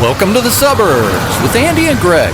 Welcome to the suburbs with Andy and Greg.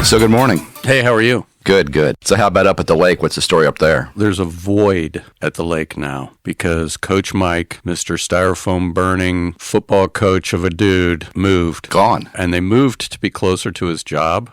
So good morning. Hey, how are you? Good. So how about up at the lake? What's the story up there? There's a void at the lake now because Coach Mike, Mr. Styrofoam burning football coach of a dude, moved. Gone. And they moved to be closer to his job,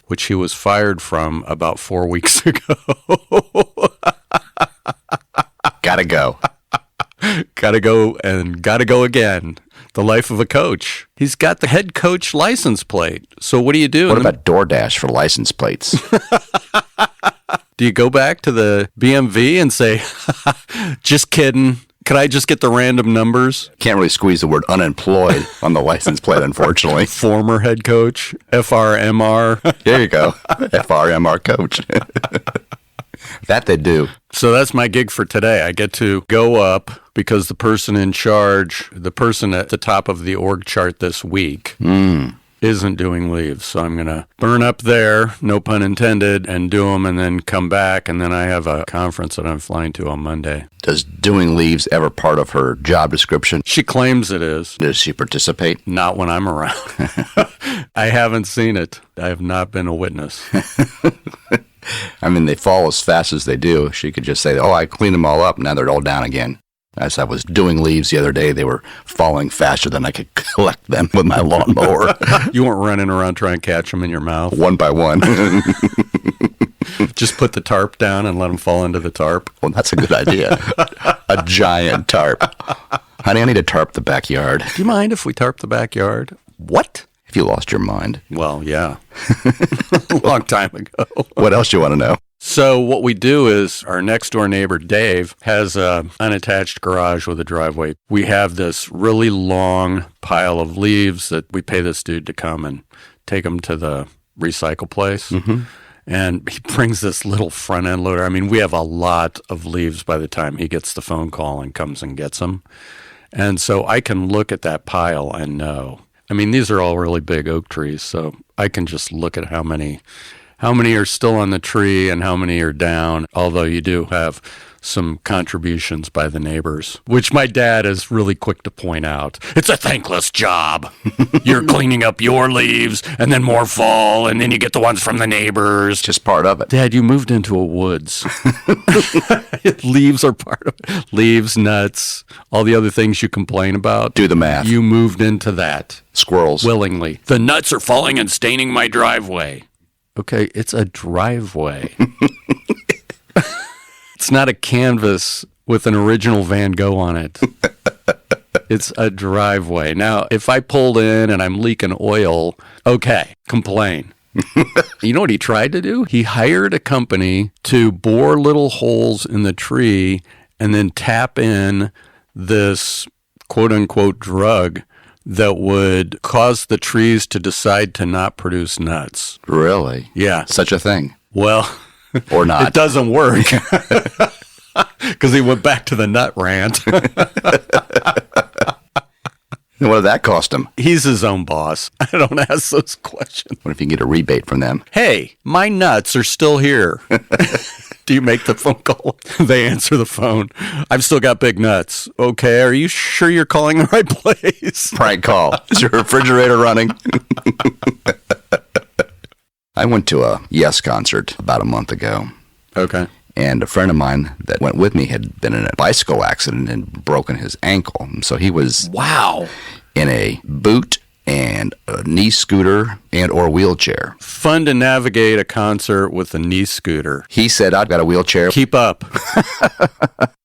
which he was fired from about 4 weeks ago. Gotta go. Gotta go and gotta go again. The life of a coach. He's got the head coach license plate. So what do you do? What about DoorDash for license plates? Do you go back to the BMV and say, just kidding, could I just get the random numbers? Can't really squeeze the word unemployed on the license plate, unfortunately. Former head coach, FRMR. There you go. FRMR coach. That they do. So that's my gig for today. I get to go up because the person in charge, the person at the top of the org chart this week, isn't doing leaves. So I'm going to burn up there, no pun intended, and do them and then come back. And then I have a conference that I'm flying to on Monday. Does doing leaves ever part of her job description? She claims it is. Does she participate? Not when I'm around. I haven't seen it. I have not been a witness. I mean, they fall as fast as they do. She could just say, I cleaned them all up. Now they're all down again. As I was doing leaves the other day, they were falling faster than I could collect them with my lawnmower. You weren't running around trying to catch them in your mouth? One by one. Just put the tarp down and let them fall into the tarp? Well, that's a good idea. A giant tarp. Honey, I need to tarp the backyard. Do you mind if we tarp the backyard? What? If you lost your mind. Well, yeah. A long time ago. What else do you want to know? So what we do is our next door neighbor, Dave, has an unattached garage with a driveway. We have this really long pile of leaves that we pay this dude to come and take them to the recycle place. And he brings this little front end loader. I mean, we have a lot of leaves by the time he gets the phone call and comes and gets them. And so I can look at that pile and know. I mean, these are all really big oak trees, so I can just look at how many are still on the tree and how many are down, although you do have some contributions by the neighbors, which my dad is really quick to point out. It's a thankless job. You're cleaning up your leaves, and then more fall, and then you get the ones from the neighbors. Just part of it. Dad, you moved into a woods. Leaves are part of it. Leaves, nuts, all the other things you complain about. Do the math. You moved into that. Squirrels. Willingly. The nuts are falling and staining my driveway. Okay, it's a driveway. It's not a canvas with an original Van Gogh on it. It's a driveway. Now, if I pulled in and I'm leaking oil, okay, complain. You know what he tried to do? He hired a company to bore little holes in the tree and then tap in this quote-unquote drug that would cause the trees to decide to not produce nuts. Really? Yeah. Such a thing? Well, or not. It doesn't work. Because he went back to the nut rant. What did that cost him? He's his own boss. I don't ask those questions. What if you can get a rebate from them? Hey, my nuts are still here. Do you make the phone call? They answer the phone. I've still got big nuts. Okay, are you sure you're calling the right place? Prank call. Is your refrigerator running? I went to a Yes concert about a month ago. Okay. And a friend of mine that went with me had been in a bicycle accident and broken his ankle. So he was in a boot and a knee scooter and or wheelchair. Fun to navigate a concert with a knee scooter. He said, I've got a wheelchair. Keep up.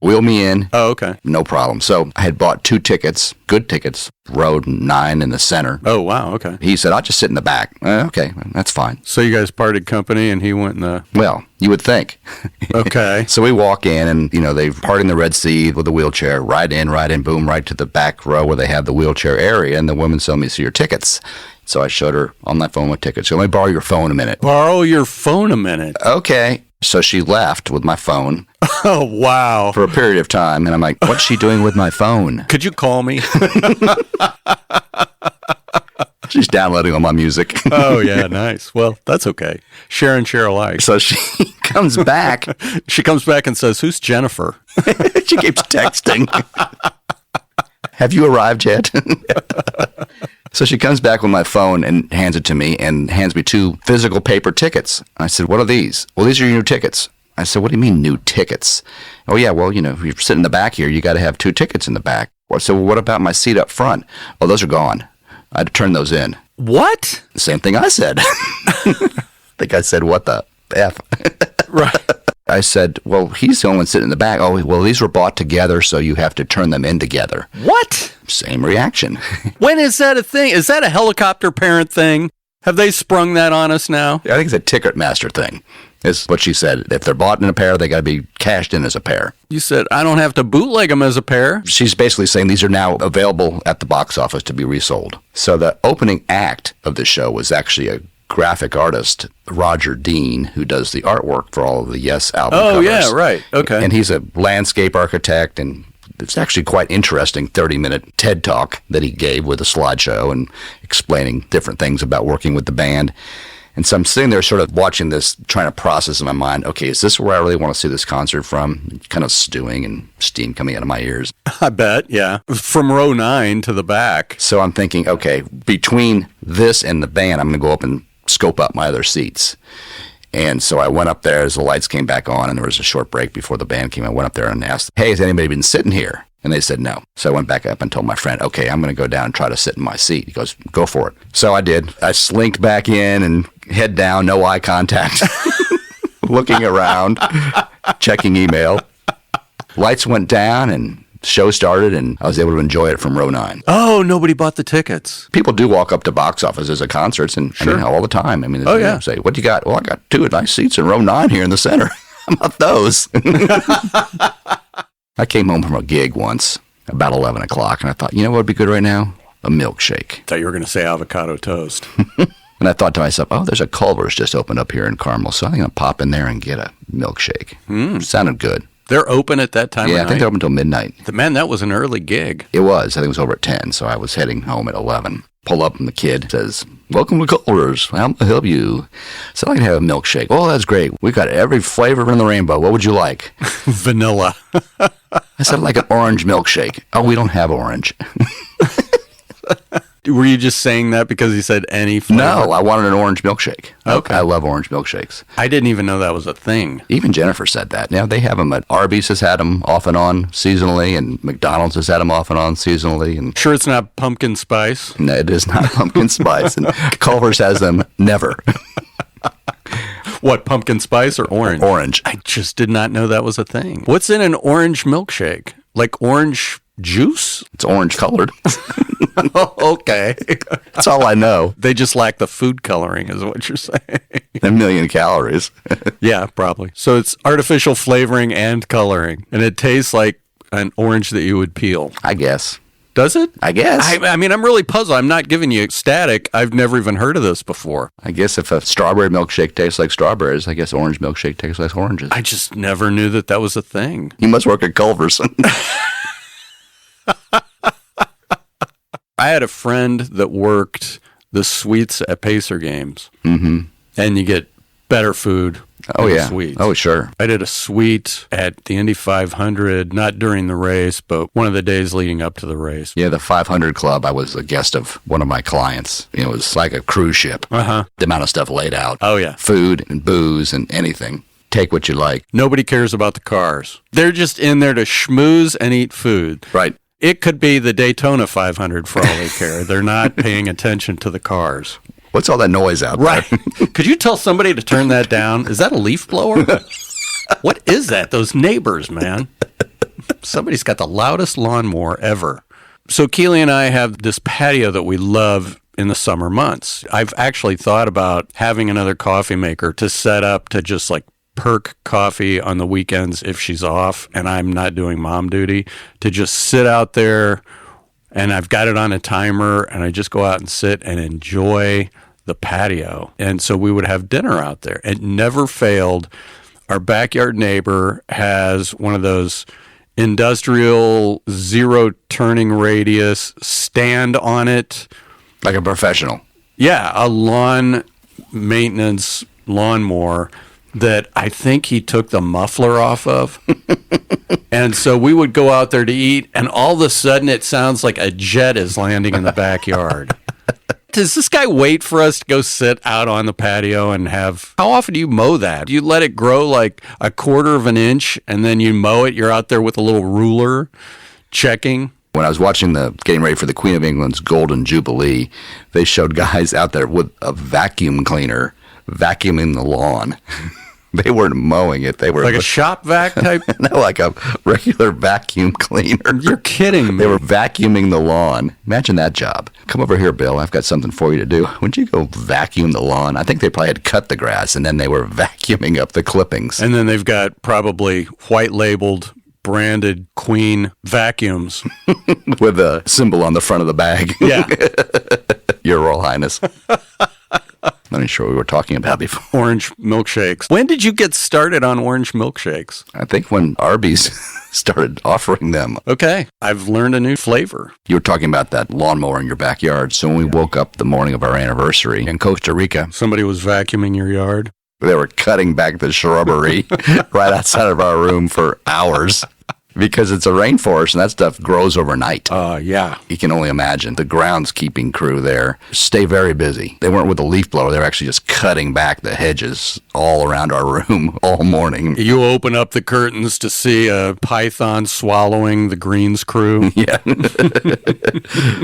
Wheel me in. Oh, okay. No problem. So I had bought 2 tickets, good tickets, row 9 in the center. Oh, wow. Okay. He said, I'll just sit in the back. Okay, that's fine. So you guys parted company and he went in the... Well, you would think. Okay. So we walk in and, they part in the Red Sea with the wheelchair, right in, boom, right to the back row where they have the wheelchair area. And the woman told me, see your tickets. So I showed her on my phone with tickets. So let me borrow your phone a minute. Borrow your phone a minute? Okay. So she left with my phone. Oh, wow. For a period of time. And I'm like, what's she doing with my phone? Could you call me? She's downloading all my music. Oh, yeah, nice. Well, that's okay. Share and share alike. So she comes back. She comes back and says, "Who's Jennifer?" She keeps texting. Have you arrived yet? So she comes back with my phone and hands it to me and hands me 2 physical paper tickets. I said, "What are these?" "Well, these are your new tickets." I said, "What do you mean new tickets?" "Oh, yeah, well, if you're sitting in the back here, you got to have 2 tickets in the back." I said, "Well, what about my seat up front?" "Oh, those are gone. I had to turn those in." What? Same thing I said. I think I said, "What the F?" Right. I said, "Well, he's the only one sitting in the back." "Oh, well, these were bought together, so you have to turn them in together." What? Same reaction. When is that a thing? Is that a helicopter parent thing? Have they sprung that on us now? I think it's a Ticketmaster thing, is what she said. If they're bought in a pair, they got to be cashed in as a pair. You said, "I don't have to bootleg them as a pair." She's basically saying these are now available at the box office to be resold. So the opening act of the show was actually a graphic artist, Roger Dean, who does the artwork for all of the Yes album covers. Oh, yeah, right. Okay. And he's a landscape architect, and it's actually quite interesting 30-minute TED Talk that he gave with a slideshow and explaining different things about working with the band. And so I'm sitting there sort of watching this, trying to process in my mind, okay, is this where I really want to see this concert from? Kind of stewing and steam coming out of my ears. I bet, yeah. From row 9 to the back. So I'm thinking, okay, between this and the band, I'm going to go up and scope out my other seats. And so I went up there as the lights came back on and there was a short break before the band came. I went up there and asked, "Hey, has anybody been sitting here?" And they said no. So I went back up and told my friend, "Okay, I'm going to go down and try to sit in my seat." He goes, "Go for it." So I did. I slinked back in and head down, no eye contact, looking around, checking email. Lights went down and show started, and I was able to enjoy it from row 9. Oh, nobody bought the tickets. People do walk up to box offices at concerts, and Sure. I mean, all the time. I mean, Oh, yeah. Say, "What do you got?" "Well, I got 2 nice seats in row 9 here in the center." How about those? I came home from a gig once about 11 o'clock, and I thought, what would be good right now? A milkshake. Thought you were going to say avocado toast. And I thought to myself, oh, there's a Culver's just opened up here in Carmel, so I'm going to pop in there and get a milkshake. Sounded good. They're open at that time of Yeah, I night? think they're open until midnight. Man, that was an early gig. It was. I think it was over at 10, so I was heading home at 11. Pull up and the kid says, "Welcome to Culver's. How may I help you?" So I can have a milkshake. "Oh, that's great. We've got every flavor in the rainbow. What would you like?" Vanilla. I said, "I'd like an orange milkshake." "Oh, we don't have orange." Were you just saying that because he said any flavor? No, I wanted an orange milkshake. Okay. I love orange milkshakes. I didn't even know that was a thing. Even Jennifer said that. Now, they have them at Arby's has had them off and on seasonally, and McDonald's has had them off and on seasonally. And Sure it's not pumpkin spice? no, it is not pumpkin spice. And Culver's has them never. What, pumpkin spice or orange? Orange. I just did not know that was a thing. What's in an orange milkshake? Like orange juice? It's orange colored. Oh, okay. That's all I know. They just lack the food coloring is what you're saying. A million calories. Yeah, probably. So it's artificial flavoring and coloring. And it tastes like an orange that you would peel. I guess. Does it? I guess. I mean, I'm really puzzled. I'm not giving you static. I've never even heard of this before. I guess if a strawberry milkshake tastes like strawberries, I guess orange milkshake tastes like oranges. I just never knew that that was a thing. You must work at Culver's. I had a friend that worked the suites at Pacer games. Mm-hmm. And you get better food. Oh, in the yeah. Suites. Oh, sure. I did a suite at the Indy 500, not during the race, but one of the days leading up to the race. Yeah, the 500 Club, I was a guest of one of my clients. It was like a cruise ship. Uh-huh. The amount of stuff laid out. Oh, yeah. Food and booze and anything. Take what you like. Nobody cares about the cars. They're just in there to schmooze and eat food. Right. It could be the Daytona 500 for all they care. They're not paying attention to the cars. What's all that noise out there? Right. Could you tell somebody to turn that down? Is that a leaf blower? What is that? Those neighbors, man. Somebody's got the loudest lawnmower ever. So Keely and I have this patio that we love in the summer months. I've actually thought about having another coffee maker to set up to just like perk coffee on the weekends if she's off and I'm not doing mom duty, to just sit out there, and I've got it on a timer, and I just go out and sit and enjoy the patio. And so we would have dinner out there. It never failed. Our backyard neighbor has one of those industrial 0 turning radius stand on it Like a professional. Yeah, a lawn maintenance lawnmower that I think he took the muffler off of. And so we would go out there to eat, and all of a sudden it sounds like a jet is landing in the backyard. Does this guy wait for us to go sit out on the patio and have... How often do you mow that? Do you let it grow like a quarter of an inch, and then you mow it? You're out there with a little ruler checking? When I was watching getting ready for the Queen of England's Golden Jubilee, they showed guys out there with a vacuum cleaner vacuuming the lawn. They weren't mowing it. They were like a shop vac type? No, like a regular vacuum cleaner. You're kidding me. They were vacuuming the lawn. Imagine that job. Come over here, Bill. I've got something for you to do. Wouldn't you go vacuum the lawn? I think they probably had cut the grass, and then they were vacuuming up the clippings. And then they've got probably white labeled, branded Queen vacuums. With a symbol on the front of the bag. Yeah. Your Royal Highness. Not even sure what we were talking about before. Orange milkshakes. When did you get started on orange milkshakes? I think when Arby's started offering them. Okay. I've learned a new flavor. You were talking about that lawnmower in your backyard. So when we woke up the morning of our anniversary in Costa Rica, somebody was vacuuming your yard. They were cutting back the shrubbery right outside of our room for hours. Because it's a rainforest and that stuff grows overnight. Yeah. You can only imagine. The groundskeeping crew there stay very busy. They weren't with a leaf blower. They were actually just cutting back the hedges all around our room all morning. You open up the curtains to see a python swallowing the greens crew. Yeah.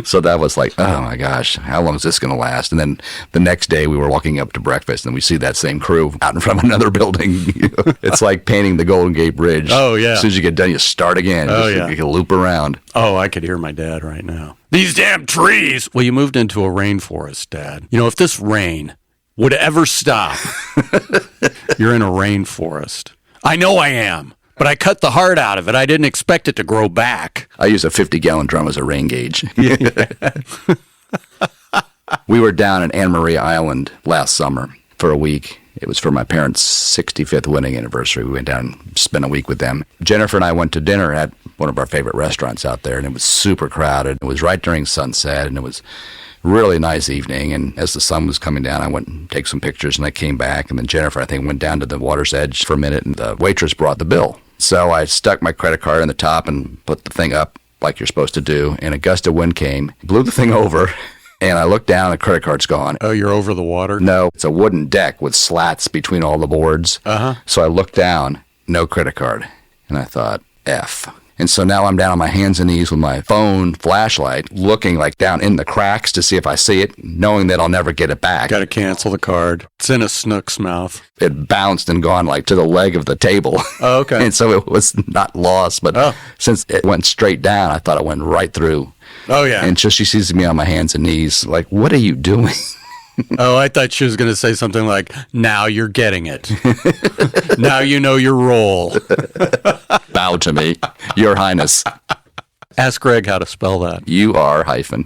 So that was like, oh my gosh, how long is this going to last? And then the next day we were walking up to breakfast and we see that same crew out in front of another building. It's like painting the Golden Gate Bridge. Oh, yeah. As soon as you get done, you start again. Oh, yeah. You can loop around. Oh, I could hear my dad right now. These damn trees! Well, you moved into a rainforest, Dad. You know, if this rain would ever stop, you're in a rainforest. I know I am, but I cut the heart out of it. I didn't expect it to grow back. I use a 50-gallon drum as a rain gauge. We were down at Anne Marie Island last summer for a week. It was for my parents' 65th wedding anniversary. We went down and spent a week with them. Jennifer and I went to dinner at one of our favorite restaurants out there, and it was super crowded. It was right during sunset, and it was a really nice evening. And as the sun was coming down, I went and take some pictures, and I came back. And then Jennifer, I think, went down to the water's edge for a minute, and the waitress brought the bill. So I stuck my credit card in the top and put the thing up like you're supposed to do, and a gust of wind came, blew the thing over. And I looked down, the credit card's gone. Oh, you're over the water? No, it's a wooden deck with slats between all the boards. So I looked down, no credit card. And I thought, F. And so now I'm down on my hands and knees with my phone flashlight, looking like down in the cracks to see if I see it, knowing that I'll never get it back. Got to cancel the card. It's in a snook's mouth. It bounced and gone like to the leg of the table. Oh, okay. And so it was not lost, but since it went straight down, I thought it went right through. Oh, yeah. And so she sees me on my hands and knees, like, what are you doing? Oh, I thought she was going to say something like, now you're getting it. Now you know your role. Bow to me, Your Highness. Ask Greg how to spell that. You are hyphen.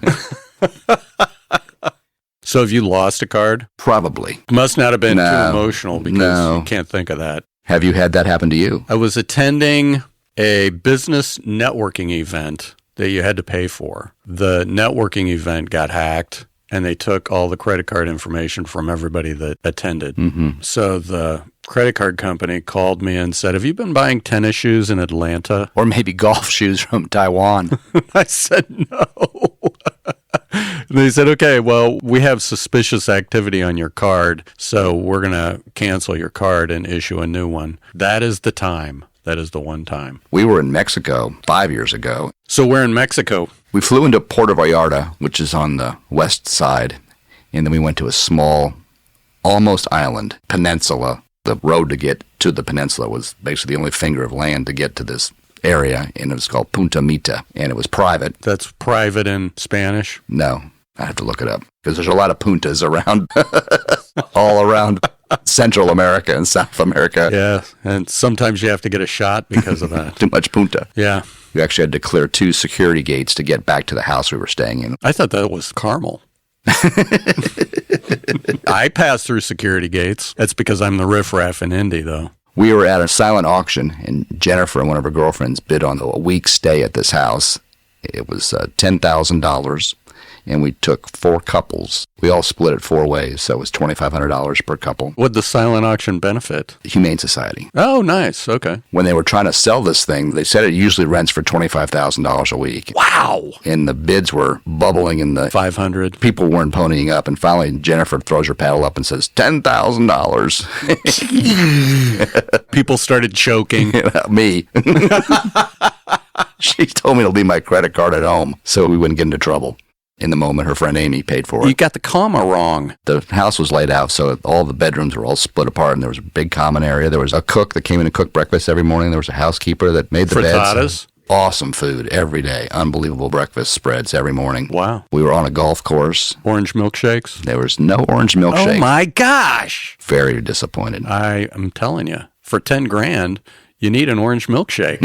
So have you lost a card? Probably. Must not have been too emotional because you can't think of that. Have you had that happen to you? I was attending a business networking event that you had to pay for. The networking event got hacked, and they took all the credit card information from everybody that attended. Mm-hmm. So the credit card company called me and said, have you been buying tennis shoes in Atlanta? Or maybe golf shoes from Taiwan. I said, no. And they said, okay, well, we have suspicious activity on your card, so we're going to cancel your card and issue a new one. That is the time. That is the one time. We were in Mexico 5 years ago. So we're in Mexico. We flew into Puerto Vallarta, which is on the west side, and then we went to a small, almost island, peninsula. The road to get to the peninsula was basically the only finger of land to get to this area, and it was called Punta Mita, and it was private. That's private in Spanish? No, I have to look it up, because there's a lot of puntas around, all around Central America and South America. Yeah, and sometimes you have to get a shot because of that. Too much punta. Yeah. We actually had to clear 2 security gates to get back to the house we were staying in. I thought that was Carmel. I passed through security gates. That's because I'm the riffraff in Indy, though. We were at a silent auction, and Jennifer and one of her girlfriends bid on a week's stay at this house. It was $10,000. and we took 4 couples. We all split it 4 ways, so it was $2,500 per couple. What'd the silent auction benefit? The Humane Society. Oh, nice. Okay. When they were trying to sell this thing, they said it usually rents for $25,000 a week. Wow. And the bids were bubbling in the 500. People weren't ponying up, and finally Jennifer throws her paddle up and says, $10,000. People started choking. Me. She told me to leave my credit card at home so we wouldn't get into trouble. In the moment, her friend Amy paid for it. You got the comma wrong. The house was laid out, so all the bedrooms were all split apart, and there was a big common area. There was a cook that came in and cooked breakfast every morning. There was a housekeeper that made the Frittatas. beds. Awesome food every day. Unbelievable breakfast spreads every morning. Wow. We were on a golf course. Orange milkshakes. There was no orange milkshake. Oh, my gosh. Very disappointed. I am telling you, for 10 grand, you need an orange milkshake.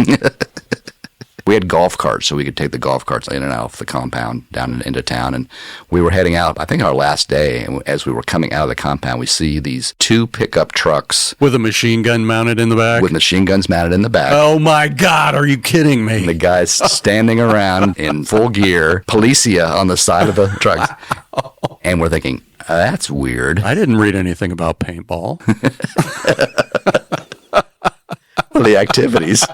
We had golf carts, so we could take the golf carts in and out of the compound down into town. And we were heading out, I think our last day, and as we were coming out of the compound, we see these 2 pickup trucks. With a machine gun mounted in the back? With machine guns mounted in the back. Oh, my God. Are you kidding me? And the guys standing around in full gear, policia on the side of the trucks. And we're thinking, that's weird. I didn't read anything about paintball. The activities.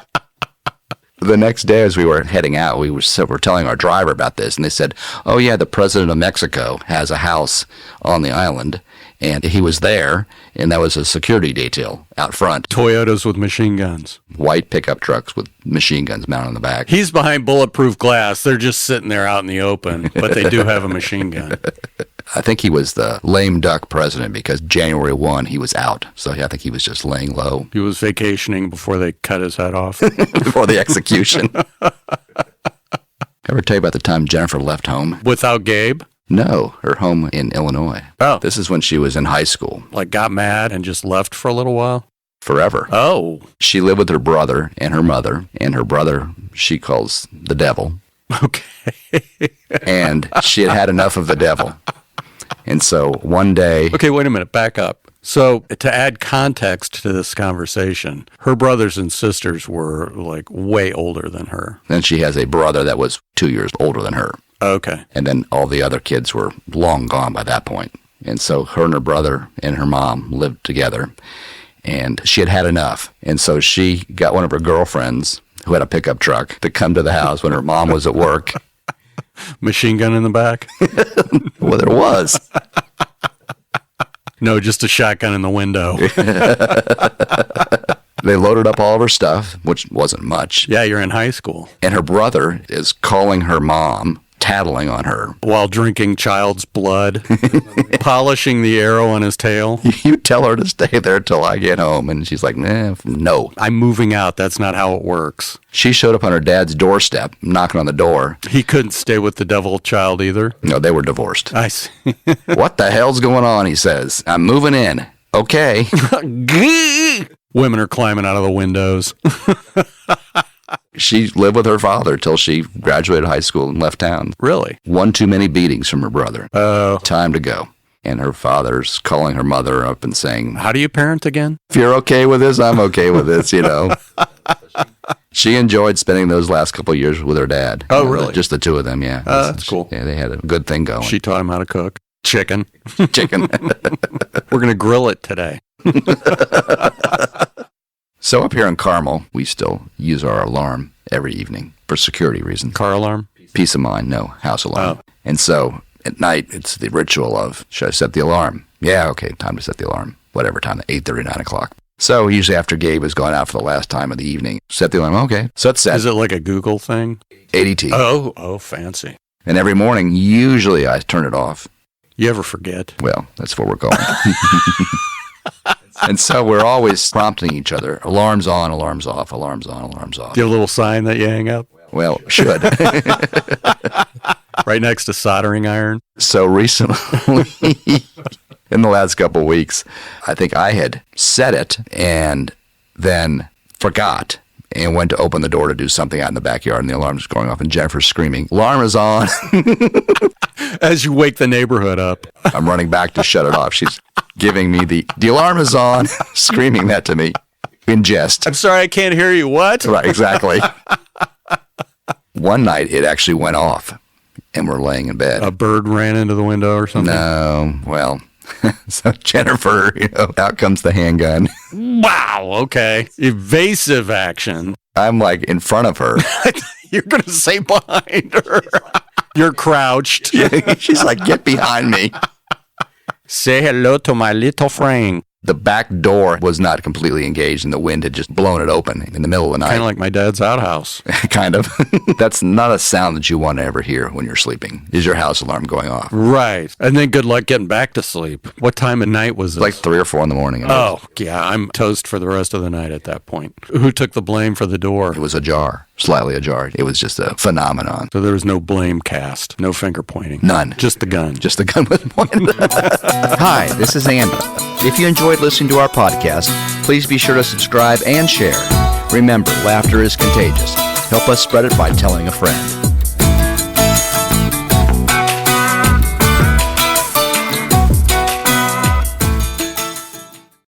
The next day, as we were heading out, we were telling our driver about this, and they said, oh, yeah, the president of Mexico has a house on the island, and he was there, and that was a security detail out front. Toyotas with machine guns. White pickup trucks with machine guns mounted on the back. He's behind bulletproof glass. They're just sitting there out in the open, but they do have a machine gun. I think he was the lame duck president because January 1, he was out. So I think he was just laying low. He was vacationing before they cut his head off. Before the execution. Ever tell you about the time Jennifer left home? Without Gabe? No, her home in Illinois. Oh. This is when she was in high school. Like got mad and just left for a little while? Forever. Oh. She lived with her brother and her mother, and her brother she calls the devil. Okay. And she had had enough of the devil. And so one day... Okay, wait a minute. Back up. So to add context to this conversation, her brothers and sisters were like way older than her. Then she has a brother that was 2 years older than her. Okay. And then all the other kids were long gone by that point. And so her and her brother and her mom lived together. And she had had enough. And so she got one of her girlfriends who had a pickup truck to come to the house when her mom was at work. Machine gun in the back? Well, there was. No, just a shotgun in the window. They loaded up all of her stuff, which wasn't much. Yeah, you're in high school. And her brother is calling her mom, tattling on her. While drinking child's blood, polishing the arrow on his tail. You tell her to stay there till I get home. And she's like, no. I'm moving out. That's not how it works. She showed up on her dad's doorstep, knocking on the door. He couldn't stay with the devil child either? No, they were divorced. I see. What the hell's going on, he says. I'm moving in. Okay. Women are climbing out of the windows. She lived with her father till she graduated high school and left town. Really? One too many beatings from her brother. Oh. Time to go. And her father's calling her mother up and saying, How do you parent again? if you're okay with this, I'm okay with this, you know. She enjoyed spending those last couple of years with her dad. Oh, really? Just the two of them, yeah. That's cool. Yeah, they had a good thing going. She taught him how to cook. Chicken. Chicken. We're going to grill it today. So up here in Carmel, we still use our alarm every evening for security reasons. Car alarm? Peace of mind, no house alarm. Oh. And so at night, it's the ritual of, should I set the alarm? Yeah, okay, time to set the alarm. Whatever time, 8:30, 9 o'clock. So usually after Gabe has gone out for the last time of the evening, set the alarm, okay. So it's set. Is it like a Google thing? ADT. Oh, fancy. And every morning, usually I turn it off. You ever forget? Well, that's where we're going. And so we're always prompting each other. Alarms on, alarms off, alarms on, alarms off. Do you have a little sign that you hang up? Well, should. Right next to soldering iron? So recently, in the last couple of weeks, I think I had set it and then forgot and went to open the door to do something out in the backyard, and the alarm was going off, and Jennifer's screaming, alarm is on. As you wake the neighborhood up. I'm running back to shut it off. She's giving me the alarm is on, screaming that to me in jest. I'm sorry, I can't hear you. What? Right, exactly. One night, it actually went off. and we're laying in bed. A bird ran into the window or something? No, well, so Jennifer, out comes the handgun. Wow, okay. Evasive action. I'm like in front of her. You're going to say behind her. You're crouched. She's like, get behind me. Say hello to my little friend. The back door was not completely engaged, and the wind had just blown it open in the middle of the night. Kind of like my dad's outhouse. Kind of. That's not a sound that you want to ever hear when you're sleeping, is your house alarm going off. Right. And then good luck getting back to sleep. What time of night was this? Like 3 or 4 in the morning. Oh, yeah. I'm toast for the rest of the night at that point. Who took the blame for the door? It was ajar, slightly ajar. It was just a phenomenon. So there was no blame cast, no finger pointing. None. Just the gun. Just the gun was pointed. Hi, this is Andy. If you enjoyed listening to our podcast, please be sure to subscribe and share. Remember, laughter is contagious. Help us spread it by telling a friend.